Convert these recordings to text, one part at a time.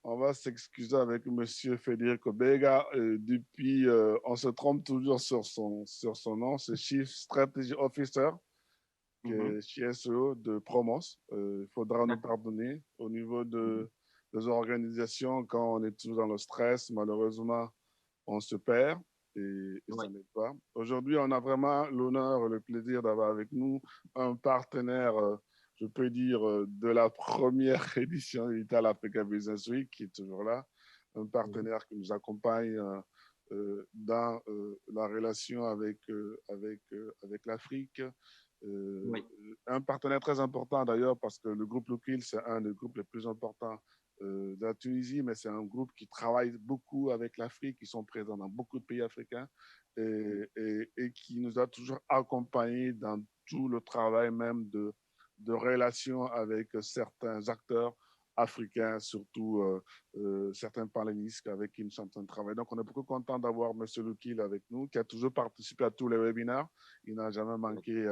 on va s'excuser avec Monsieur Federico Bega. Depuis, on se trompe toujours sur son nom. C'est Chief Strategy Officer, qui Mhm. est CSO de Promos. Il faudra nous D'accord. pardonner au niveau Mhm. des organisations. Quand on est toujours dans le stress, malheureusement, on se perd et ça Oui. n'aide pas. Aujourd'hui, on a vraiment l'honneur et le plaisir d'avoir avec nous un partenaire, je peux dire, de la première édition d'Ital Africa Business Week, qui est toujours là, un Mhm. partenaire qui nous accompagne dans la relation avec l'Afrique. Euh, Oui. un partenaire très important d'ailleurs parce que le groupe Lookil, c'est un des groupes les plus importants de la Tunisie, mais c'est un groupe qui travaille beaucoup avec l'Afrique, qui sont présents dans beaucoup de pays africains et qui nous a toujours accompagnés dans tout le travail même de relations avec certains acteurs africains, surtout certains panélistes avec qui nous sommes en train de travailler. Donc, on est beaucoup content d'avoir M. Loukil avec nous, qui a toujours participé à tous les webinaires. Il n'a jamais Oui. manqué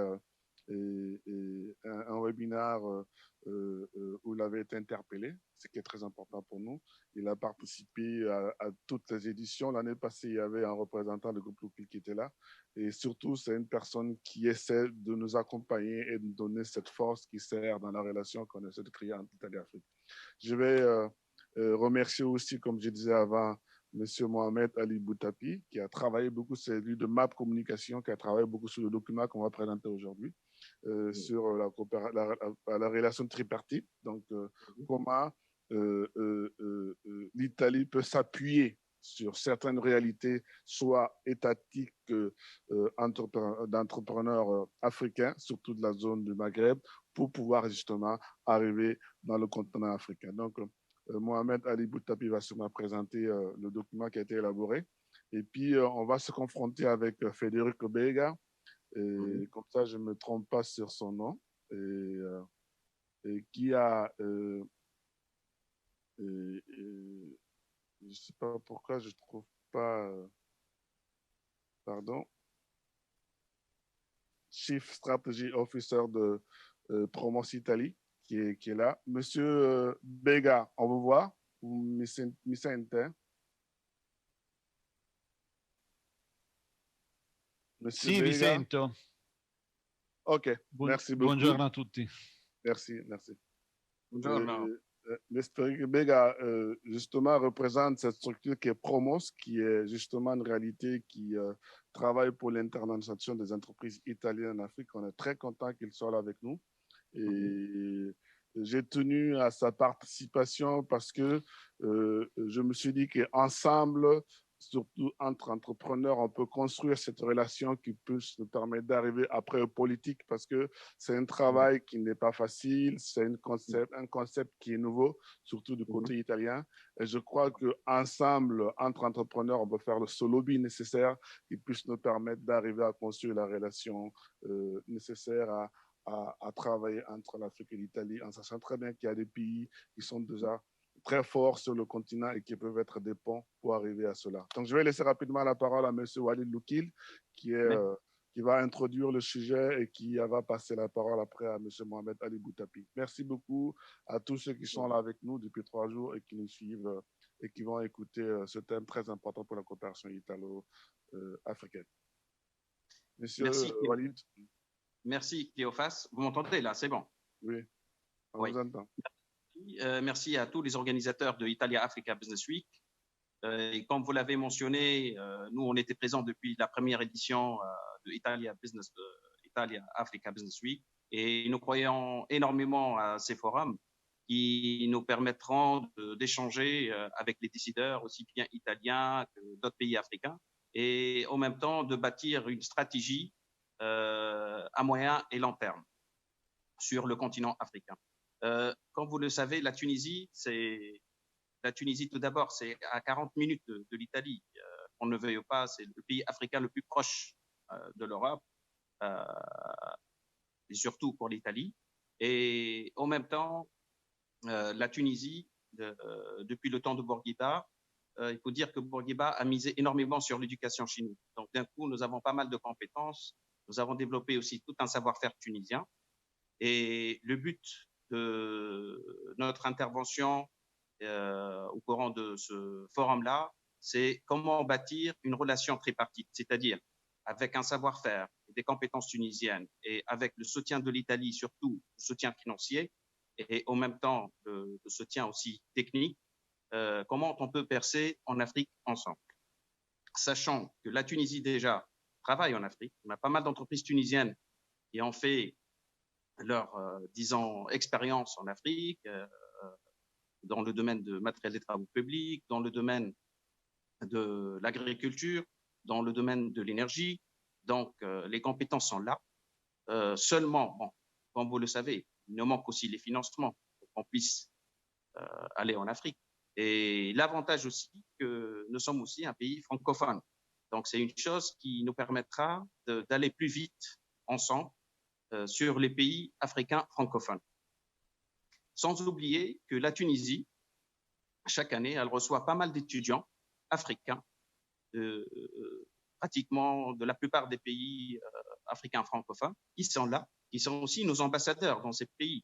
un webinaire où il avait été interpellé, ce qui est très important pour nous. Il a participé à toutes les éditions. L'année passée, il y avait un représentant du groupe Loukil qui était là. Et surtout, c'est une personne qui essaie de nous accompagner et de nous donner cette force qui sert dans la relation qu'on essaie de créer entre l'Italie et l'Afrique. Je vais remercier aussi, comme je disais avant, Monsieur Mohamed Ali Boutapi, qui a travaillé beaucoup, c'est lui de MAP Communication, qui a travaillé beaucoup sur le document qu'on va présenter aujourd'hui, Oui. sur la relation tripartite. Donc, Mhm. comment l'Italie peut s'appuyer sur certaines réalités, soit étatiques d'entrepreneurs africains, surtout de la zone du Maghreb, pour pouvoir justement arriver dans le continent africain. Donc, Mohamed Ali Boutapi va sûrement présenter le document qui a été élaboré. Et puis, on va se confronter avec Federico Bega, Mhm. et comme ça, je ne me trompe pas sur son nom, et qui a, je ne sais pas pourquoi je ne trouve pas, pardon, Chief Strategy Officer de Promos Italie, qui est là. Monsieur Bega, on vous voit? Vous me sentez? Monsieur Sì, vi Bega? sento. Ok, merci beaucoup. Buongiorno a tutti. Merci, merci. Buongiorno. L'Esprit Bega, justement, représente cette structure qui est Promos, qui est justement une réalité qui travaille pour l'internationalisation des entreprises italiennes en Afrique. On est très content qu'il soit là avec nous. Mhm. Et j'ai tenu à sa participation parce que je me suis dit qu'ensemble, surtout entre entrepreneurs, on peut construire cette relation qui peut nous permettre d'arriver après aux politiques parce que c'est un Oui. travail qui n'est pas facile, c'est un concept qui est nouveau, surtout du Mhm. côté italien. Et je crois qu'ensemble, entre entrepreneurs, on peut faire le lobby nécessaire qui puisse nous permettre d'arriver à construire la relation nécessaire à travailler entre l'Afrique et l'Italie, en sachant très bien qu'il y a des pays qui sont déjà très forts sur le continent et qui peuvent être des ponts pour arriver à cela. Donc, je vais laisser rapidement la parole à M. Walid Loukil, qui, est, Mais- qui va introduire le sujet et qui va passer la parole après à M. Mohamed Ali Boutapi. Merci beaucoup à tous ceux qui sont là avec nous depuis 3 jours et qui nous suivent et qui vont écouter ce thème très important pour la coopération italo-africaine. Monsieur Merci, Walid, merci Cléophas. Vous m'entendez là, c'est bon. oui, on Oui. vous entend. Merci à tous les organisateurs de Italia Africa Business Week. Et comme vous l'avez mentionné, nous, on était présents depuis la première édition de Italia Africa Business Week. Et nous croyons énormément à ces forums qui nous permettront d'échanger avec les décideurs, aussi bien italiens que d'autres pays africains, et en même temps de bâtir une stratégie à moyen et long terme sur le continent africain. Comme vous le savez, la Tunisie, tout d'abord, c'est à 40 minutes de l'Italie. On ne veuille pas, c'est le pays africain le plus proche de l'Europe, euh, et surtout pour l'Italie. Et en même temps, la Tunisie, depuis le temps de Bourguiba, il faut dire que Bourguiba a misé énormément sur l'éducation chez nous. Donc, d'un coup, nous avons pas mal de compétences. Nous avons développé aussi tout un savoir-faire tunisien. Et le but de notre intervention au courant de ce forum-là, c'est comment bâtir une relation tripartite, c'est-à-dire avec un savoir-faire et des compétences tunisiennes et avec le soutien de l'Italie, surtout le soutien financier et en même temps le soutien aussi technique, comment on peut percer en Afrique ensemble. Sachant que la Tunisie déjà travaille en Afrique, on a pas mal d'entreprises tunisiennes qui ont fait leur, disons, expérience en Afrique, dans le domaine de matériel des travaux publics, dans le domaine de l'agriculture, dans le domaine de l'énergie. Donc, les compétences sont là. Seulement, bon, comme vous le savez, il nous manque aussi les financements pour qu'on puisse aller en Afrique. Et l'avantage aussi que nous sommes aussi un pays francophone. Donc, c'est une chose qui nous permettra d'aller plus vite ensemble sur les pays africains francophones. Sans oublier que la Tunisie, chaque année, elle reçoit pas mal d'étudiants africains, pratiquement de la plupart des pays africains francophones, qui sont là, qui sont aussi nos ambassadeurs dans ces pays.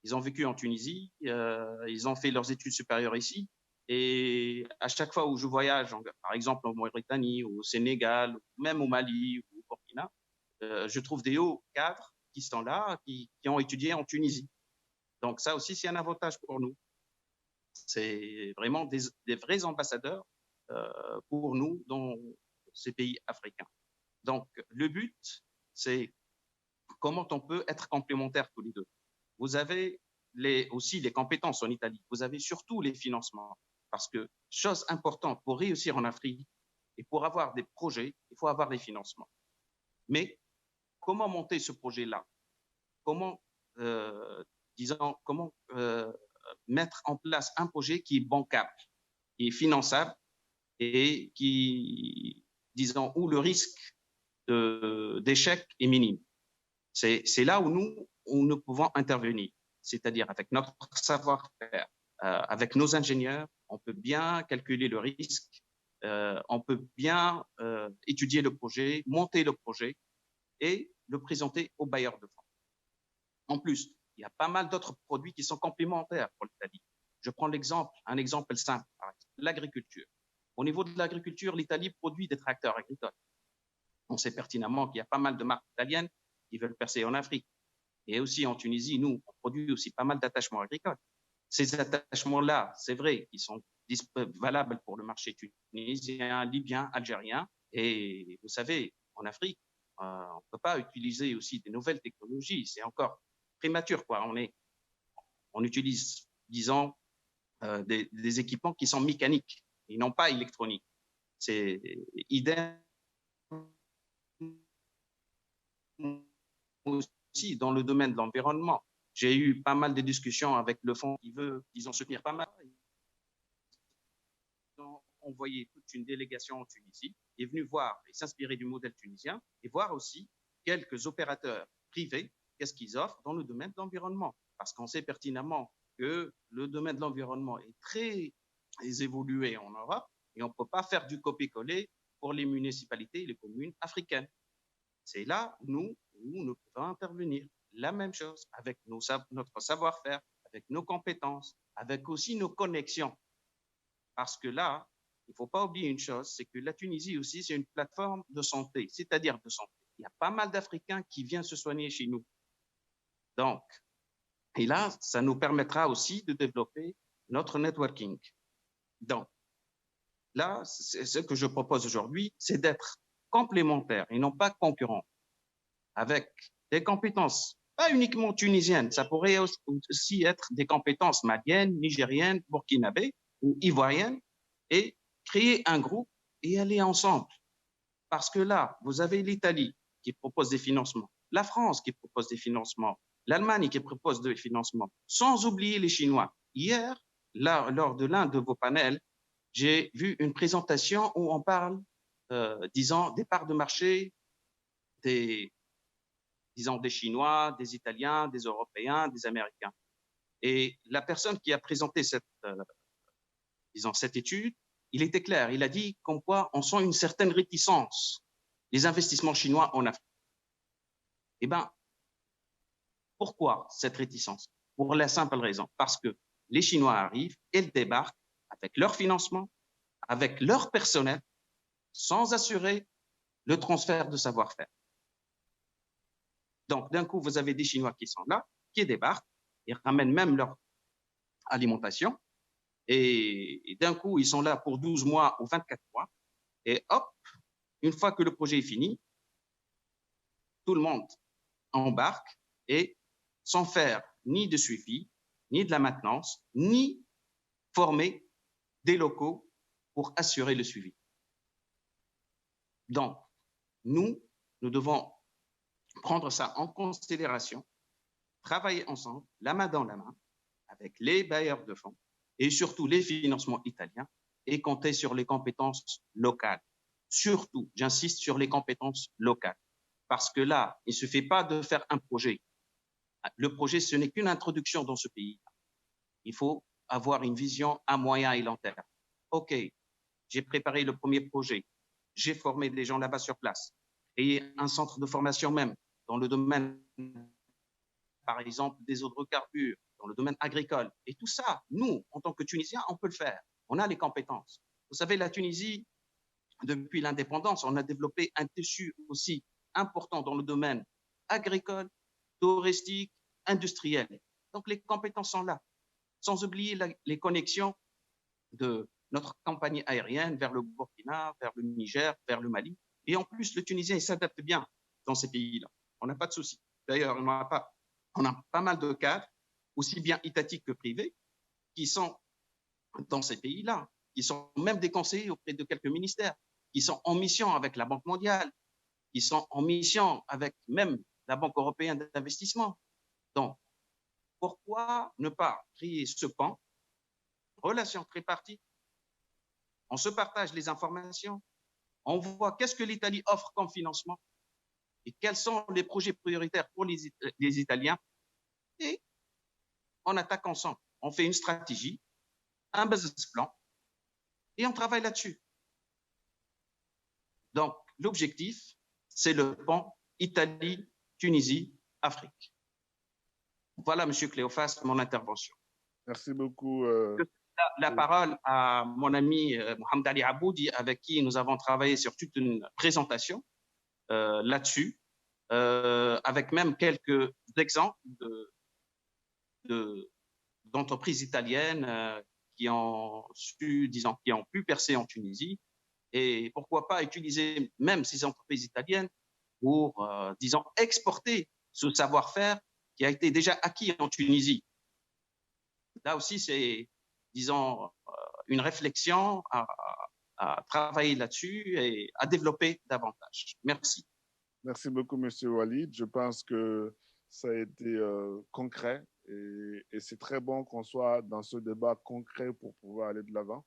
Ils ont vécu en Tunisie, ils ont fait leurs études supérieures ici, et à chaque fois où je voyage, par exemple en Mauritanie, ou au Sénégal, ou même au Mali, ou au Burkina, je trouve des hauts cadres qui sont là, qui ont étudié en Tunisie. Donc ça aussi, c'est un avantage pour nous. C'est vraiment des vrais ambassadeurs pour nous dans ces pays africains. Donc, le but, c'est comment on peut être complémentaires tous les deux. Vous avez aussi les compétences en Italie. Vous avez surtout les financements. Parce que, chose importante, pour réussir en Afrique et pour avoir des projets, il faut avoir des financements. Mais comment monter ce projet-là? Comment, disons, comment mettre en place un projet qui est bancable, qui est finançable et qui, disons, où le risque d'échec est minime. C'est là où nous pouvons intervenir, c'est-à-dire avec notre savoir-faire, avec nos ingénieurs, on peut bien calculer le risque, on peut bien étudier le projet, monter le projet et le présenter aux bailleurs de fonds. En plus, il y a pas mal d'autres produits qui sont complémentaires pour l'Italie. Je prends un exemple simple, l'agriculture. Au niveau de l'agriculture, l'Italie produit des tracteurs agricoles. On sait pertinemment qu'il y a pas mal de marques italiennes qui veulent percer en Afrique. Et aussi en Tunisie, nous, on produit aussi pas mal d'attachements agricoles. Ces attachements-là, c'est vrai, ils sont valables pour le marché tunisien, libyen, algérien. Et vous savez, en Afrique, on ne peut pas utiliser aussi des nouvelles technologies. C'est encore prémature, quoi. On utilise, disons, des équipements qui sont mécaniques et non pas électroniques. C'est idem aussi dans le domaine de l'environnement. J'ai eu pas mal de discussions avec le fonds qui veut, disons, soutenir pas mal. Ils ont envoyé toute une délégation en Tunisie, est venue voir et s'inspirer du modèle tunisien et voir aussi quelques opérateurs privés, qu'est-ce qu'ils offrent dans le domaine de l'environnement. Parce qu'on sait pertinemment que le domaine de l'environnement est très évolué en Europe et on ne peut pas faire du copier-coller pour les municipalités et les communes africaines. C'est là où nous pouvons intervenir. La même chose avec notre savoir-faire, avec nos compétences, avec aussi nos connexions. Parce que là, il ne faut pas oublier une chose, c'est que la Tunisie aussi, c'est une plateforme de santé, c'est-à-dire de santé. Il y a pas mal d'Africains qui viennent se soigner chez nous. Donc, et là, ça nous permettra aussi de développer notre networking. Donc, là, ce que je propose aujourd'hui, c'est d'être complémentaires et non pas concurrents, avec des compétences, pas uniquement tunisiennes, ça pourrait aussi être des compétences maliennes, nigériennes, burkinabées ou ivoiriennes, et créer un groupe et aller ensemble. Parce que là, vous avez l'Italie qui propose des financements, la France qui propose des financements, l'Allemagne qui propose des financements, sans oublier les Chinois. Hier, là, lors de l'un de vos panels, j'ai vu une présentation où on parle, disons, des parts de marché des Chinois, des Italiens, des Européens, des Américains. Et la personne qui a présenté cette étude, il était clair, il a dit comme quoi on sent une certaine réticence des investissements chinois en Afrique. Eh bien, pourquoi cette réticence? Pour la simple raison, parce que les Chinois arrivent, ils débarquent avec leur financement, avec leur personnel, sans assurer le transfert de savoir-faire. Donc, d'un coup, vous avez des Chinois qui sont là, qui débarquent, ils ramènent même leur alimentation, et d'un coup, ils sont là pour 12 mois ou 24 mois, et hop, une fois que le projet est fini, tout le monde embarque et sans faire ni de suivi, ni de la maintenance, ni former des locaux pour assurer le suivi. Donc, nous devons prendre ça en considération, travailler ensemble, la main dans la main, avec les bailleurs de fonds et surtout les financements italiens et compter sur les compétences locales. Surtout, j'insiste sur les compétences locales. Parce que là, il ne suffit pas de faire un projet. Le projet, ce n'est qu'une introduction dans ce pays. Il faut avoir une vision à moyen et long terme. OK, j'ai préparé le premier projet. J'ai formé des gens là-bas sur place. Et un centre de formation même dans le domaine, par exemple, des hydrocarbures, dans le domaine agricole. Et tout ça, nous, en tant que Tunisiens, on peut le faire. On a les compétences. Vous savez, la Tunisie, depuis l'indépendance, on a développé un tissu aussi important dans le domaine agricole, touristique, industriel. Donc, les compétences sont là. Sans oublier les connexions de notre compagnie aérienne vers le Burkina, vers le Niger, vers le Mali. Et en plus, le Tunisien s'adapte bien dans ces pays-là. On n'a pas de souci. D'ailleurs, on a pas mal de cadres, aussi bien étatiques que privés, qui sont dans ces pays-là, qui sont même des conseillers auprès de quelques ministères, qui sont en mission avec la Banque mondiale, qui sont en mission avec même la Banque européenne d'investissement. Donc, pourquoi ne pas créer ce pan, relation tripartite, on se partage les informations, on voit qu'est-ce que l'Italie offre comme financement et quels sont les projets prioritaires pour les Italiens, et on attaque ensemble. On fait une stratégie, un business plan, et on travaille là-dessus. Donc, l'objectif, c'est le pan Italie, Tunisie, Afrique. Voilà, M. Cléophas, mon intervention. Merci beaucoup. La parole à mon ami Mohamed Ali Aboudi, avec qui nous avons travaillé sur toute une présentation là-dessus, avec même quelques exemples d'entreprises italiennes qui ont pu percer en Tunisie, et pourquoi pas utiliser même ces entreprises italiennes pour, disons, exporter ce savoir-faire qui a été déjà acquis en Tunisie. Là aussi, c'est, disons, une réflexion à travailler là-dessus et à développer davantage. Merci. Merci beaucoup, Monsieur Walid. Je pense que ça a été concret et c'est très bon qu'on soit dans ce débat concret pour pouvoir aller de l'avant.